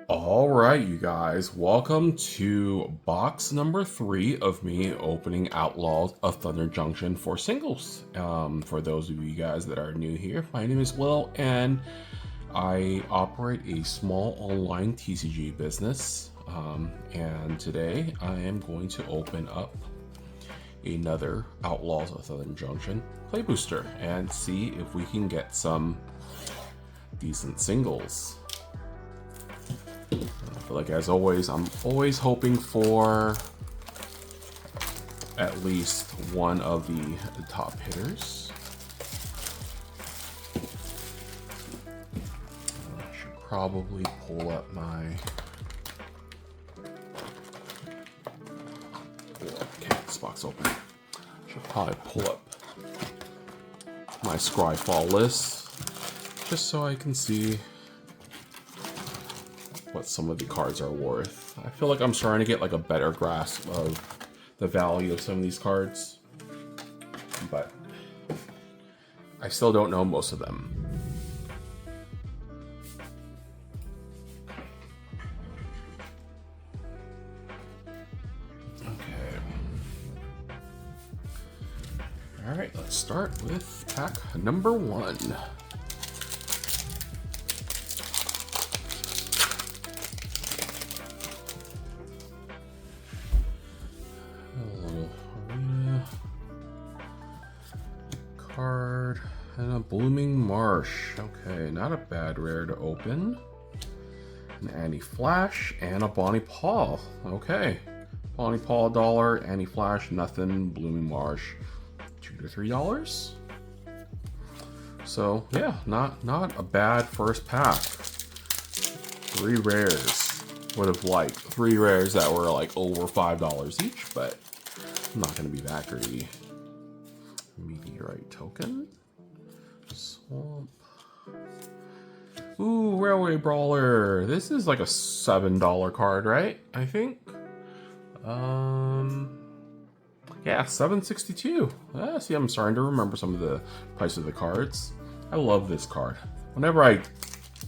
All right, you guys, welcome to box number 3 of me opening Outlaws of Thunder Junction for singles. For those of you guys that are new here, my name is Will, and I operate a small online TCG business. And today I am going to open up another Outlaws of Thunder Junction play booster and see if we can get some decent singles. I feel like, as always, I'm always hoping for at least one of the top hitters. I should probably pull up my... Okay, this box open. Should probably pull up my Scryfall list just so I can see what some of the cards are worth. I feel like I'm starting to get like a better grasp of the value of some of these cards, but I still don't know most of them. Okay. All right, let's start with pack number 1. Card and a Blooming Marsh. Okay, not a bad rare to open. An Anti-Flash and a Bonnie Paul. Okay, Bonnie Paul $1, Anti-Flash nothing, Blooming Marsh $2 to $3. So yeah, not a bad first pack. 3 rares. Would have liked 3 rares that were like over $5 each, but I'm not gonna be that greedy. Meteorite token. Swamp. Ooh, Railway Brawler. This is like a $7 card, right? I think. Yeah, $7.62. See, I'm starting to remember some of the price of the cards. I love this card. Whenever I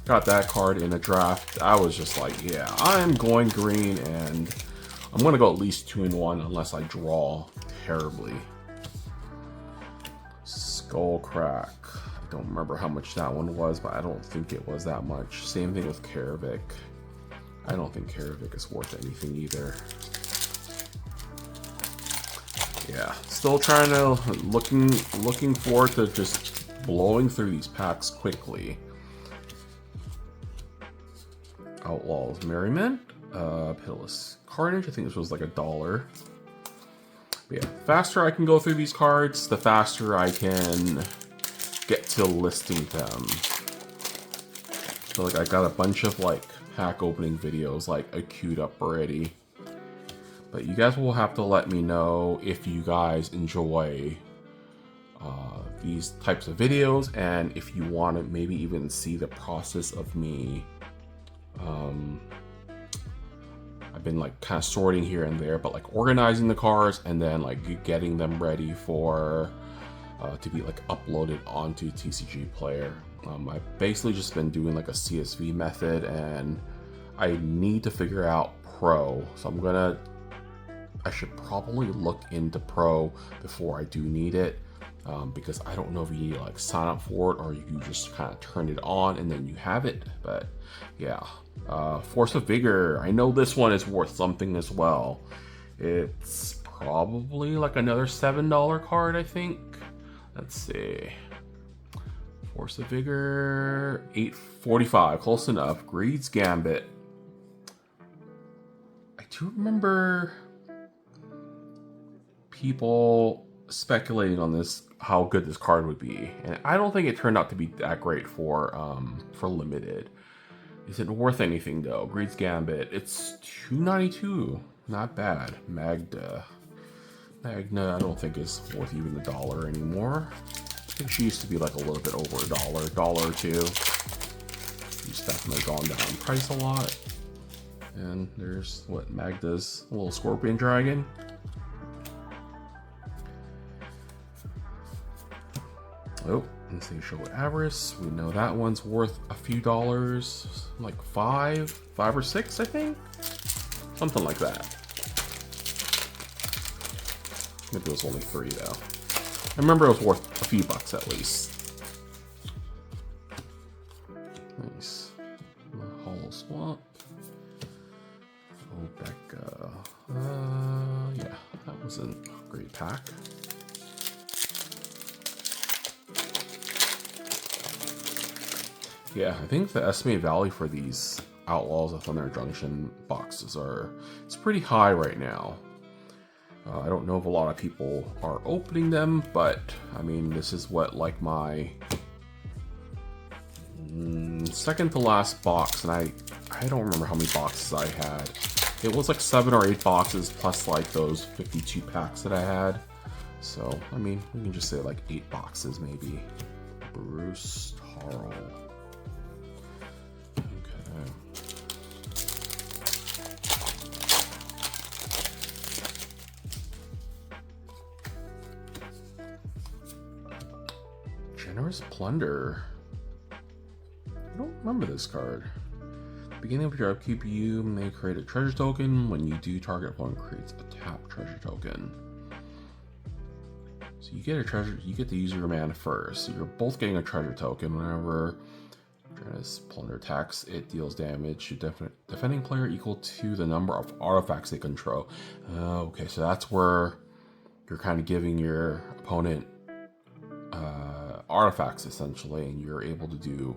got that card in a draft, I was just like, yeah, I'm going green, and I'm gonna go at least 2-in-1 unless I draw terribly. Skullcrack. I don't remember how much that one was, but I don't think it was that much. Same thing with Karavik. I don't think Karavik is worth anything either. Yeah, still trying to looking forward to just blowing through these packs quickly. Outlaws Merriment, Pitiless Carnage. I think this was like $1. But yeah, the faster I can go through these cards, the faster I can get to listing them. I feel like I got a bunch of like pack opening videos like queued up already. But you guys will have to let me know if you guys enjoy these types of videos, and if you want to maybe even see the process of me. I've been like kind of sorting here and there, but like organizing the cards and then like getting them ready for to be like uploaded onto TCG Player. I've basically just been doing like a CSV method, and I need to figure out Pro. So I should probably look into Pro before I do need it, because I don't know if you need to like sign up for it or you can just kind of turn it on and then you have it. But yeah, Force of Vigor. I know this one is worth something as well. It's probably like another $7 card, I think. Let's see. Force of Vigor, $8.45, close enough. Greed's Gambit. I do remember people speculating on this, how good this card would be, and I don't think it turned out to be that great for limited. Is it worth anything though? Greed's Gambit. It's $2.92. Not bad. Magna, I don't think is worth even $1 anymore. I think she used to be like a little bit over $1, $1 or $2. She's definitely gone down in price a lot. And there's what Magda's little scorpion dragon. Oh, Insatiable Avarice, we know that one's worth a few dollars, like five or six, I think? Something like that. Maybe it was only 3 though. I remember it was worth a few bucks at least. Nice. Hollow Swamp. Obeka. Yeah, that was a great pack. Yeah, I think the estimated value for these Outlaws of Thunder Junction boxes it's pretty high right now. I don't know if a lot of people are opening them, but I mean, this is what, like, my second to last box, and I don't remember how many boxes I had. It was like 7 or 8 boxes plus like those 52 packs that I had. So, I mean, we can just say like 8 boxes maybe. Bruce Tarl. Okay. Generous Plunder. I don't remember this card. Beginning of your upkeep, you may create a treasure token. When you do, target opponent creates a tap treasure token. So you get a treasure. You get to use your mana first. So you're both getting a treasure token. Whenever Generous Plunder attacks, it deals damage to defending player equal to the number of artifacts they control. Okay, so that's where you're kind of giving your opponent artifacts essentially, and you're able to do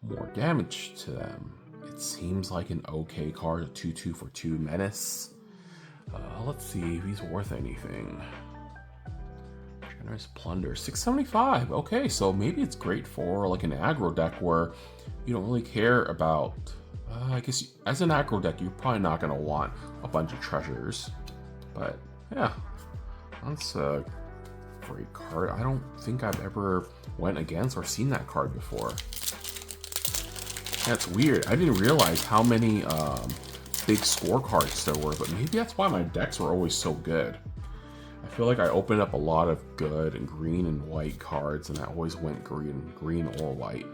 more damage to them. It seems like an okay card, a 2/2 for 2 menace. Let's see if he's worth anything. Generous Plunder, 675. Okay, so maybe it's great for like an aggro deck where you don't really care about. I guess as an aggro deck, you're probably not going to want a bunch of treasures. But yeah, that's a great card. I don't think I've ever went against or seen that card before. That's weird. I didn't realize how many big scorecards there were, but maybe that's why my decks were always so good. I feel like I opened up a lot of good and green and white cards, and I always went green or white.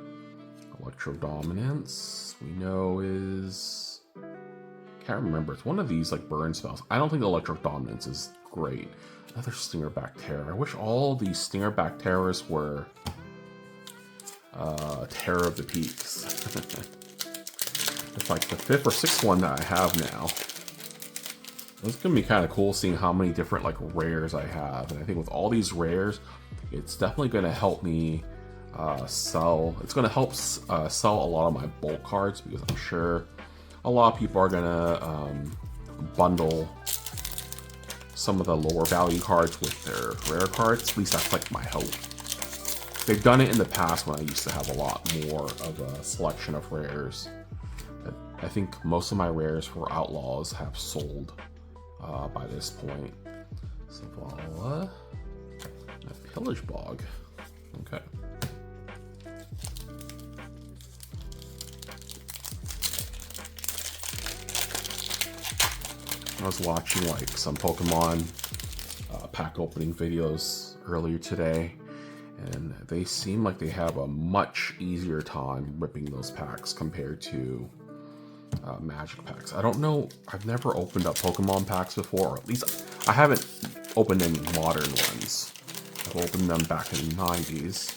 Electro Dominance, we know is... Can't remember. It's one of these like burn spells. I don't think Electro Dominance is great. Another Stingerback Terror. I wish all these Stingerback Terrors were Terror of the Peaks. It's like the 5th or 6th one that I have now. It's gonna be kind of cool seeing how many different like rares I have, and I think with all these rares, it's definitely gonna help me sell. It's gonna help sell a lot of my bulk cards, because I'm sure a lot of people are gonna bundle some of the lower value cards with their rare cards. At least that's like my hope. They've done it in the past when I used to have a lot more of a selection of rares. I think most of my rares for Outlaws have sold by this point. Zavala, a Pillage Bog. Okay. I was watching like some Pokemon pack opening videos earlier today, and they seem like they have a much easier time ripping those packs compared to Magic packs. I don't know, I've never opened up Pokemon packs before, or at least I haven't opened any modern ones. I've opened them back in the 90s.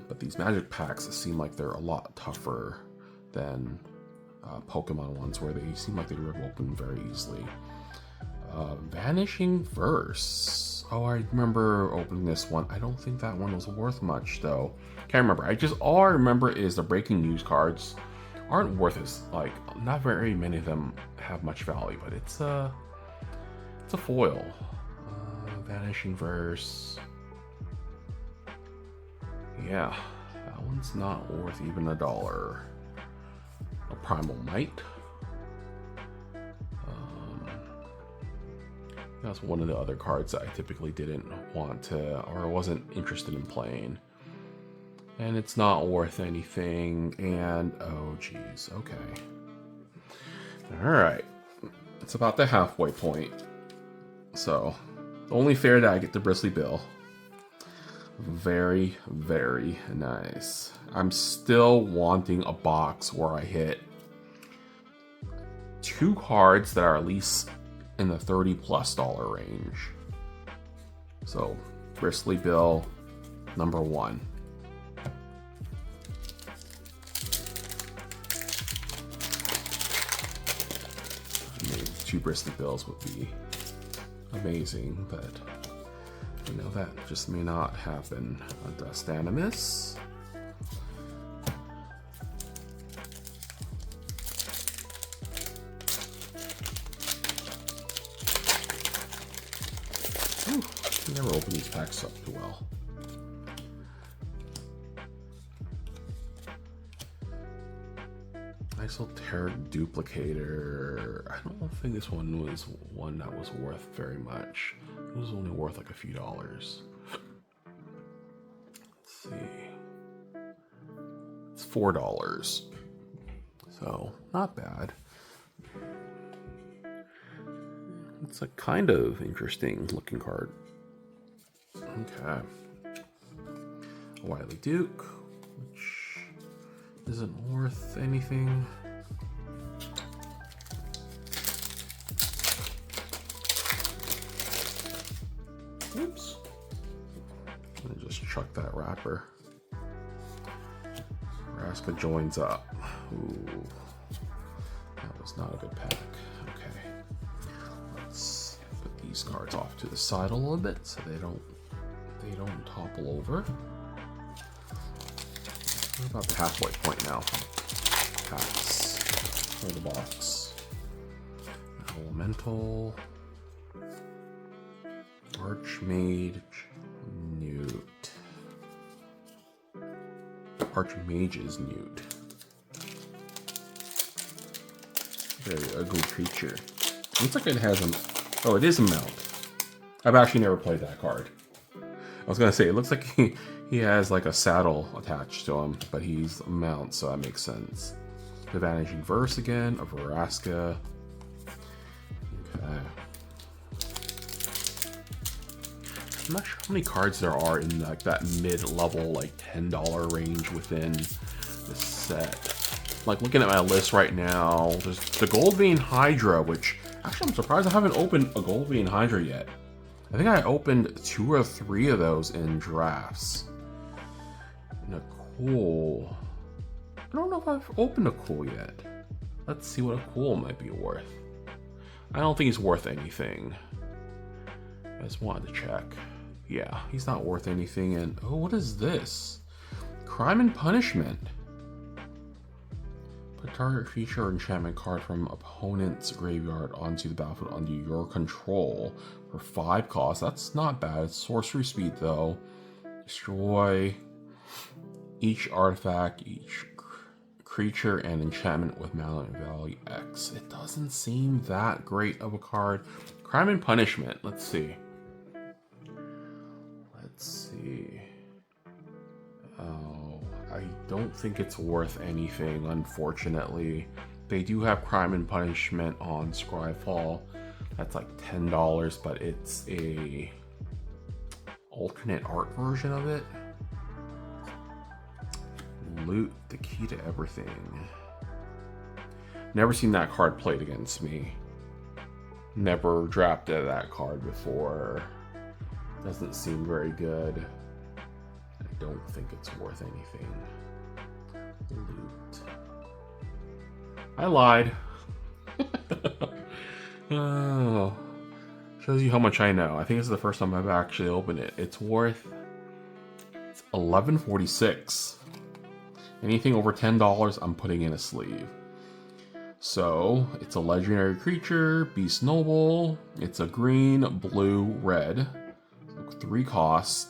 But these Magic packs seem like they're a lot tougher than Pokemon ones, where they seem like they rip open very easily. Vanishing Verse. Oh, I remember opening this one. I don't think that one was worth much though. Can't remember. All I remember is the breaking news cards aren't worth as, like, not very many of them have much value, but it's a foil. Vanishing Verse. Yeah, that one's not worth even $1. A Primal Might. That's one of the other cards that I typically didn't want to, or wasn't interested in playing. And it's not worth anything, and oh geez, okay. Alright, it's about the halfway point. So, only fair that I get the Bristly Bill. Very, very nice. I'm still wanting a box where I hit 2 cards that are at least in the $30+ range. So, Bristly Bill, number 1. Maybe 2 Bristly Bills would be amazing, but you know, that just may not happen. A Dust Animus. Ooh, never open these packs up too well. Esoteric Duplicator. I don't think this one was one that was worth very much. It was only worth like a few dollars. Let's see. It's $4. So, not bad. It's a kind of interesting looking card. Okay. Wily Duke, which isn't worth anything. Oops. Let me just chuck that wrapper. Raska joins up. Ooh. That was not a good pack. Okay. Let's put these cards off to the side a little bit so they don't topple over. We're about the halfway point now. Packs for the box. Elemental. Archmage Newt. Archmage's Newt. Very ugly creature. Looks like it has a... Oh, it is a mount. I've actually never played that card. I was gonna say, it looks like he has like a saddle attached to him, but he's a mount, so that makes sense. The Vanishing Verse again, a Vraska. Okay. I'm not sure how many cards there are in like that mid-level, like $10 range within this set. Like looking at my list right now, there's the Gold Vein Hydra, which actually I'm surprised I haven't opened a Gold Vein Hydra yet. I think I opened 2 or 3 of those in drafts. And a cool. I don't know if I've opened a cool yet. Let's see what a cool might be worth. I don't think he's worth anything. I just wanted to check. Yeah, he's not worth anything. And oh, what is this? Crime and Punishment. Put target creature or enchantment card from opponent's graveyard onto the battlefield under your control for 5 costs. That's not bad. It's sorcery speed though. Destroy each artifact, each creature, and enchantment with mana value X. It doesn't seem that great of a card. Crime and Punishment. Let's see. Let's see. Oh, I don't think it's worth anything, unfortunately. They do have Crime and Punishment on Scryfall. That's like $10, but it's a alternate art version of it. Loot, the key to everything. Never seen that card played against me. Never drafted that card before. Doesn't seem very good. I don't think it's worth anything. Loot. I lied. Oh, shows you how much I know. I think this is the first time I've actually opened it. It's worth $11.46. Anything over $10, I'm putting in a sleeve. So it's a legendary creature, Beast Noble. It's a green, blue, red. So 3 costs.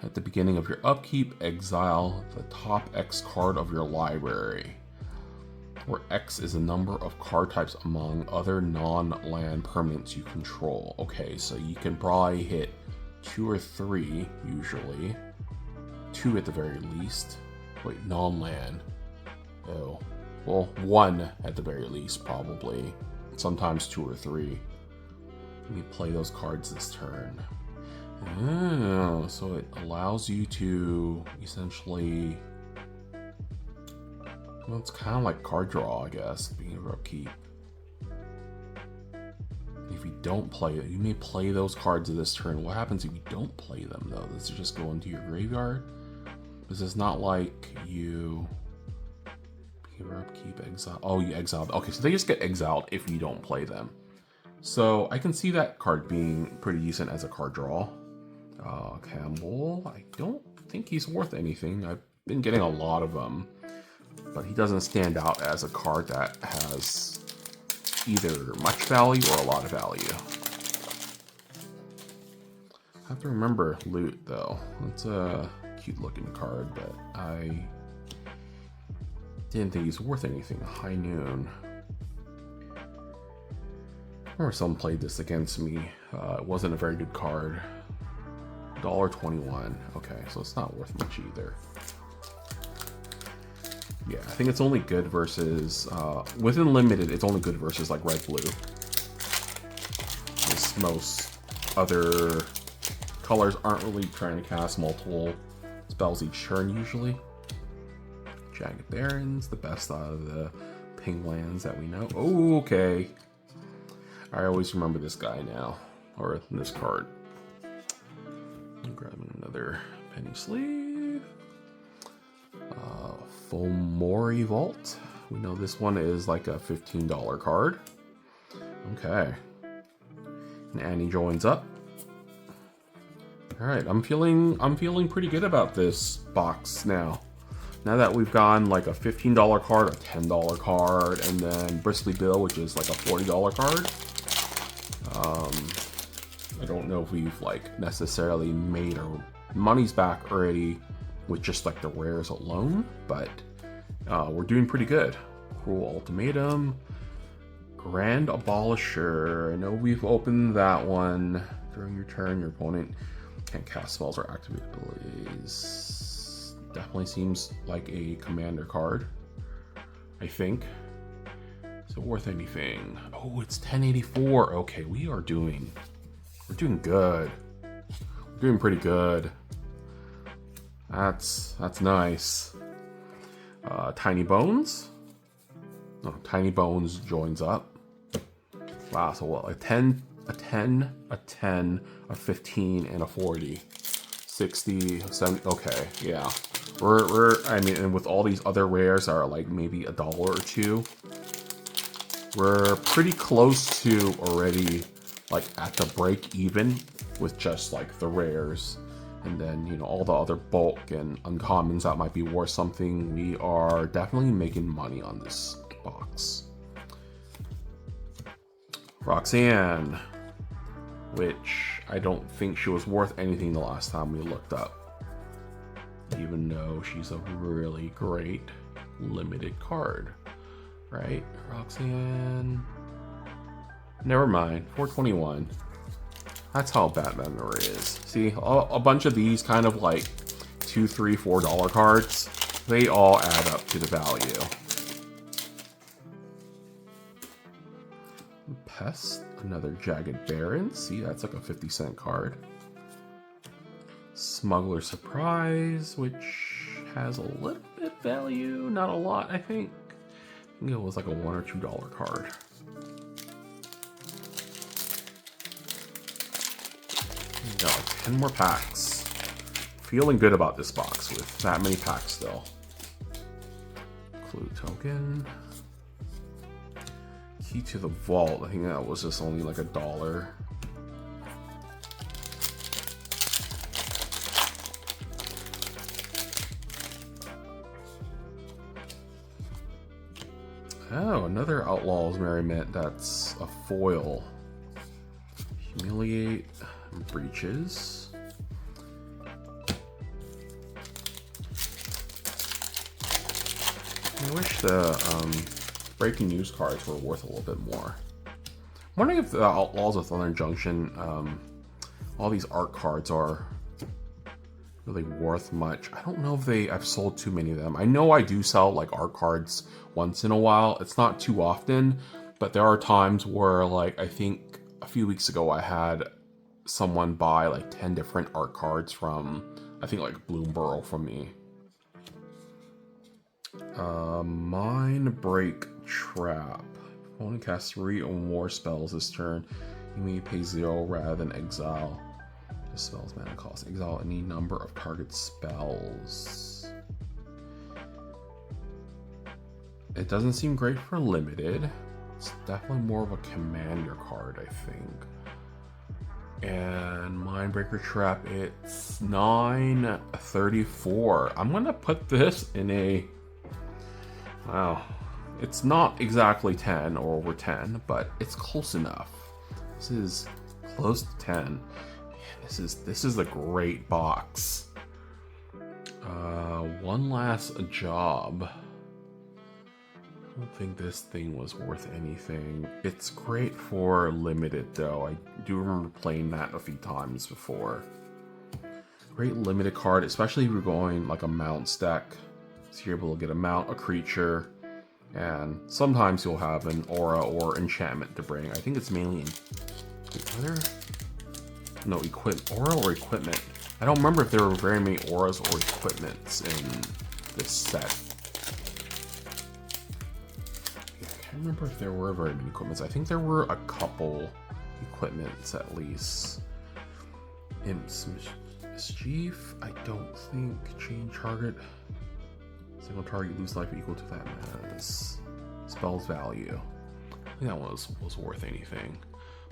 At the beginning of your upkeep, exile the top X card of your library, where X is a number of card types among other non-land permanents you control. Okay, so you can probably hit 2 or 3 usually. 2 at the very least. Wait, non-land. Oh, well, 1 at the very least, probably. Sometimes 2 or 3. Let me play those cards this turn. Oh, so it allows you to essentially... Well, it's kind of like card draw, I guess, being a upkeep. If you don't play it, you may play those cards this turn. What happens if you don't play them, though? Does it just go into your graveyard? This is not like you... Upkeep, exile. Oh, you exile. Okay, so they just get exiled if you don't play them. So I can see that card being pretty decent as a card draw. Campbell, I don't think he's worth anything. I've been getting a lot of them, but he doesn't stand out as a card that has either much value or a lot of value. I have to remember Loot, though. It's a cute looking card, but I didn't think he's worth anything. High Noon. Or someone played this against me. It wasn't a very good card. $1.21. Okay, so it's not worth much either. Yeah, I think it's only good versus... within Limited, it's only good versus like Red-Blue. Most other colors aren't really trying to cast multiple spells each turn usually. Jagged Barrens, the best out of the ping lands that we know. Oh, okay. I always remember this guy now, or this card. I'm grabbing another penny sleeve. Fomori Vault. We know this one is like a $15 card. Okay. And Annie joins up. All right, I'm feeling pretty good about this box now. Now that we've gone like a $15 card, a $10 card, and then Bristly Bill, which is like a $40 card. I don't know if we've like necessarily made our money's back already with just like the rares alone, but we're doing pretty good. Cruel Ultimatum, Grand Abolisher. I know we've opened that one. During your turn, your opponent can't cast spells or activate abilities. Definitely seems like a commander card, I think. Is it worth anything? Oh, it's 1084. Okay, we're doing good. We're doing pretty good. That's nice. Tiny Bones. No, Tiny Bones joins up. Wow, so what? A 10, a 10, a 10, a 15, and a 40. 60, 70. Okay, yeah. I mean, and with all these other rares that are like maybe $1 or $2, we're pretty close to already like at the break even with just like the rares. And then, you know, all the other bulk and uncommons that might be worth something. We are definitely making money on this box. Roxanne, which I don't think she was worth anything the last time we looked up. Even though she's a really great limited card. Right? Roxanne. Never mind. 421. That's how bad memory is. See, a bunch of these kind of like $2, $3, $4 cards, they all add up to the value. Pest, another Jagged Baron. See, that's like a 50-cent card. Smuggler Surprise, which has a little bit value, not a lot, I think. I think it was like a $1 or $2 card. We got like 10 more packs. Feeling good about this box with that many packs still. Clue token. Key to the Vault. I think that was just only like $1. Oh, another Outlaws Merriment that's a foil. Humiliate, Breaches. I wish the breaking news cards were worth a little bit more. I'm wondering if the Outlaws of Southern Junction, all these art cards are really worth much. I don't know if I've sold too many of them. I know I do sell like art cards once in a while. It's not too often, but there are times where like I think a few weeks ago I had someone buy like 10 different art cards from, I think, like Bloomborough from me. Mind Break Trap. Opponent casts 3 or more spells this turn. You may pay 0 rather than exile the spell's mana cost. Exile any number of target spells. It doesn't seem great for limited. It's definitely more of a commander card, I think. And Mindbreaker Trap, it's 934. I'm gonna put this in a... Wow. It's not exactly 10 or over 10, but it's close enough. This is close to 10. Man, this is a great box. One last job. I don't think this thing was worth anything. It's great for limited though. I do remember playing that a few times before. Great limited card, especially if you're going like a mount deck. So you're able to get a mount, a creature, and sometimes you'll have an aura or enchantment to bring. I think it's mainly in aura or equipment. I don't remember if there were very many auras or equipments in this set. I can't remember if there were very many equipments. I think there were a couple equipments at least. Imp's Mischief, I don't think. Change target. Single target lose life equal to that mana's spell's value. I think that one was worth anything.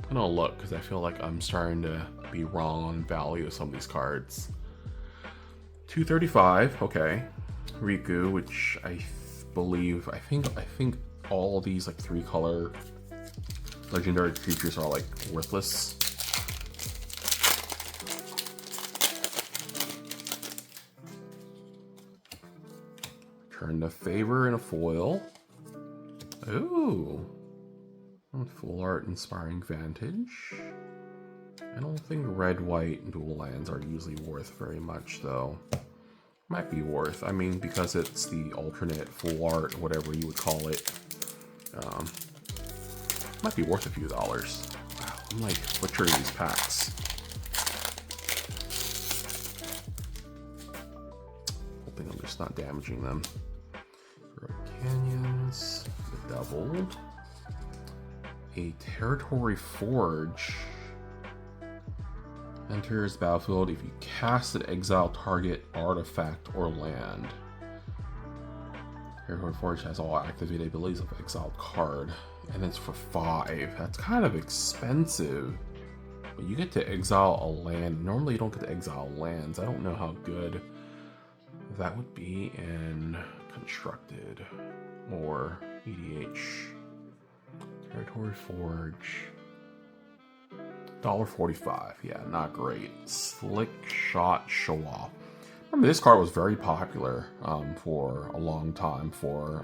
I'm gonna look because I feel like I'm starting to be wrong on value of some of these cards. 235, okay. Riku, which I think all of these like 3-color legendary creatures are like worthless. Turn the favor in a foil. Ooh. Full art Inspiring Vantage. I don't think red, white dual lands are usually worth very much though. Might be worth, I mean, because it's the alternate full art, whatever you would call it. Might be worth a few dollars. Wow, I'm like butchering these packs. Hoping I'm just not damaging them. Canyons, the doubled. A Territory Forge. Enters battlefield if you cast an exile target artifact or land. Territory Forge has all activated abilities of exiled card, and it's for 5. That's kind of expensive. But you get to exile a land. Normally you don't get to exile lands. I don't know how good that would be in Constructed or EDH. Territory Forge. $1.45. Yeah, not great. Slick Shot Show Off. Remember, this card was very popular for a long time for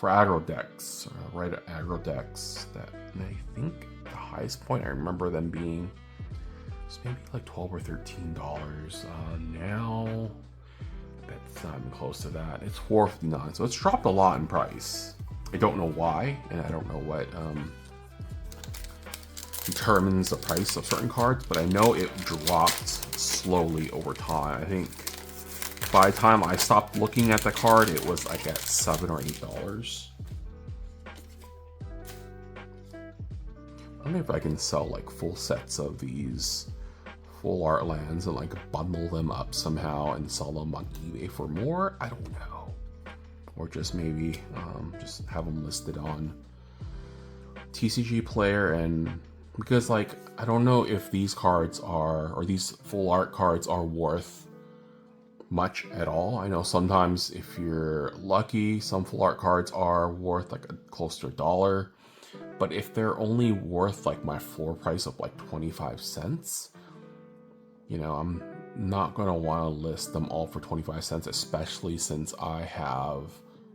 aggro decks, right? Aggro decks. That, and I think the highest point I remember them being was maybe like $12 or $13. Now that's not even close to that. It's $4.59, so it's dropped a lot in price. I don't know why, and I don't know what determines the price of certain cards, but I know it dropped slowly over time. I think by the time I stopped looking at the card, it was like at $7 or $8. I wonder if I can sell like full sets of these full art lands and like bundle them up somehow and sell them on eBay for more. I don't know. Or just maybe just have them listed on TCG Player, and because like I don't know if these cards are, or these full art cards are worth much at all. I know sometimes if you're lucky, some full art cards are worth like close to $1, but if they're only worth like my floor price of like 25 cents, you know, I'm not gonna want to list them all for 25 cents, especially since I have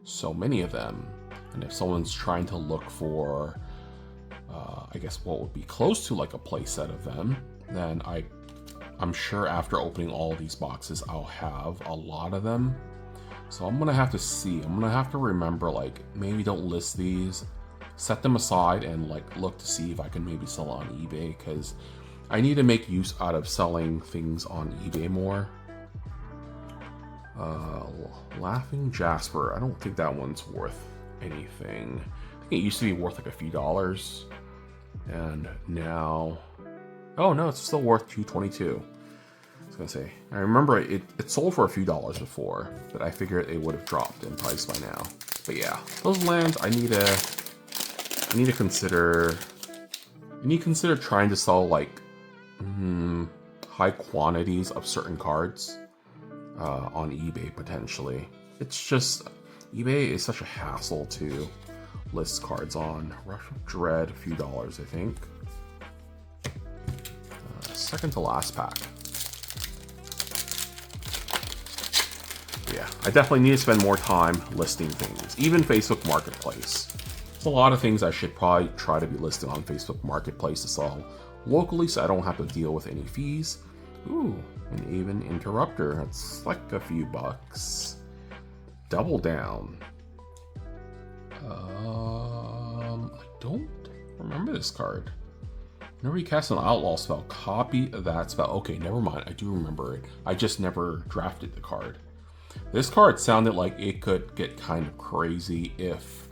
so many of them. And if someone's trying to look for I guess what would be close to like a play set of them, then I'm sure after opening all these boxes I'll have a lot of them. So I'm gonna have to see. I'm gonna have to remember, like, maybe don't list these, set them aside and like look to see if I can maybe sell on eBay, because I need to make use out of selling things on eBay more. Laughing Jasper. I don't think that one's worth anything. I think it used to be worth like a few dollars. And now... Oh no, it's still worth $2.22. I was gonna say. I remember it sold for a few dollars before, but I figured it would have dropped in price by now. But yeah, those lands I need to consider... I need to consider trying to sell like high quantities of certain cards on eBay potentially. It's just eBay is such a hassle to list cards on. Rush of Dread, a few dollars I think. Second to last pack. Yeah, I definitely need to spend more time listing things, even Facebook Marketplace. There's a lot of things I should probably try to be listed on Facebook Marketplace to sell locally so I don't have to deal with any fees. Ooh, an Even Interrupter. That's like a few bucks. Double Down. I don't remember this card. Whenever you cast an Outlaw spell, copy that spell. Okay, never mind. I do remember it. I just never drafted the card. This card sounded like it could get kind of crazy if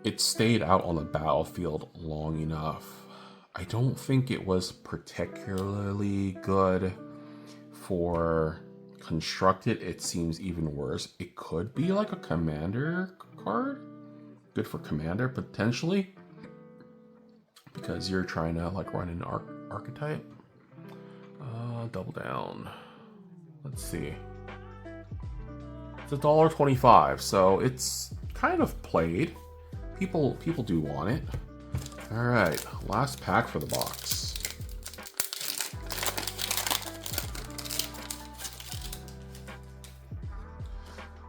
it stayed out on the battlefield long enough. I don't think it was particularly good for constructed. It seems even worse. It could be like a commander card. Good for commander, potentially. Because you're trying to like run an archetype. Double Down. Let's see. It's $1.25, so it's kind of played. People do want it. All right, last pack for the box.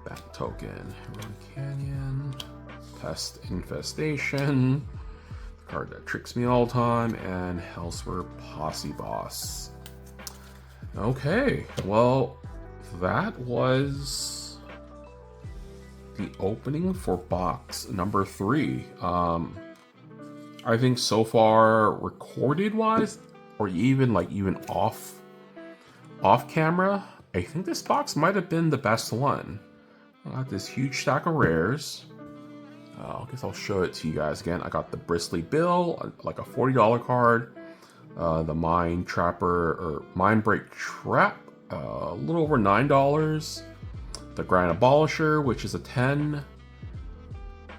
Back token, Heroic Canyon, Pest Infestation, the card that tricks me all the time, and Hellswear Posse Boss. Okay, well, that was the opening for box number 3. I think so far, recorded wise, or even off camera, I think this box might have been the best one. I got this huge stack of rares. I guess I'll show it to you guys again. I got the Bristly Bill, like a $40 card. The Mind Break Trap, a little over $9. The Grand Abolisher, which is a 10.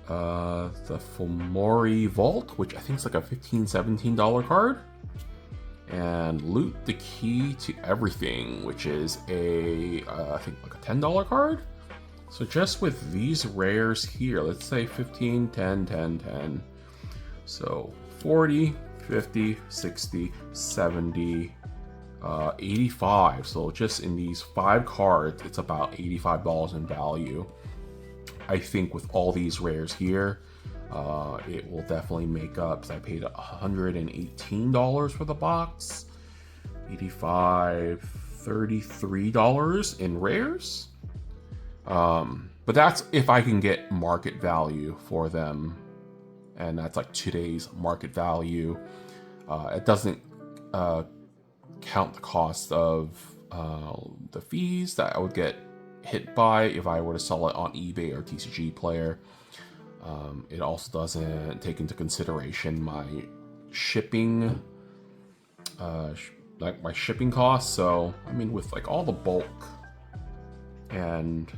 The Fomori Vault, which I think is like a $15, $17 card. And Loot the Key to Everything, which is I think like a $10 card. So just with these rares here, let's say 15, 10, 10, 10. So 40, 50, 60, 70, 85. So just in these 5 cards, it's about $85 in value. I think with all these rares here, it will definitely make up, because I paid $118 for the box. 85, $33 in rares. But that's if I can get market value for them. And that's like today's market value. It doesn't count the cost of the fees that I would get hit by if I were to sell it on eBay or TCG Player. It also doesn't take into consideration my shipping, like my shipping costs. So I mean, with like all the bulk and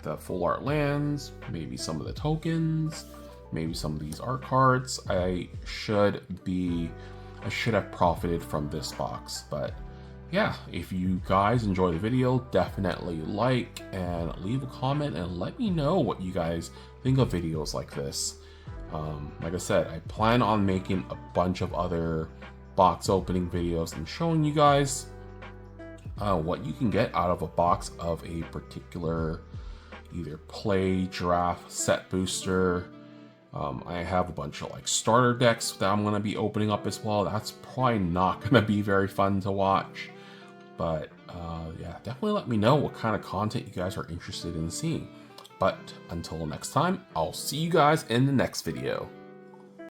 the full art lands, maybe some of the tokens, maybe some of these art cards, I should have profited from this box. But yeah, if you guys enjoy the video, definitely like and leave a comment and let me know what you guys think of videos like this. Like I said, I plan on making a bunch of other box opening videos and showing you guys what you can get out of a box of a particular either play, draft, set booster. I have a bunch of like starter decks that I'm going to be opening up as well. That's probably not going to be very fun to watch. But yeah, definitely let me know what kind of content you guys are interested in seeing. But until next time, I'll see you guys in the next video.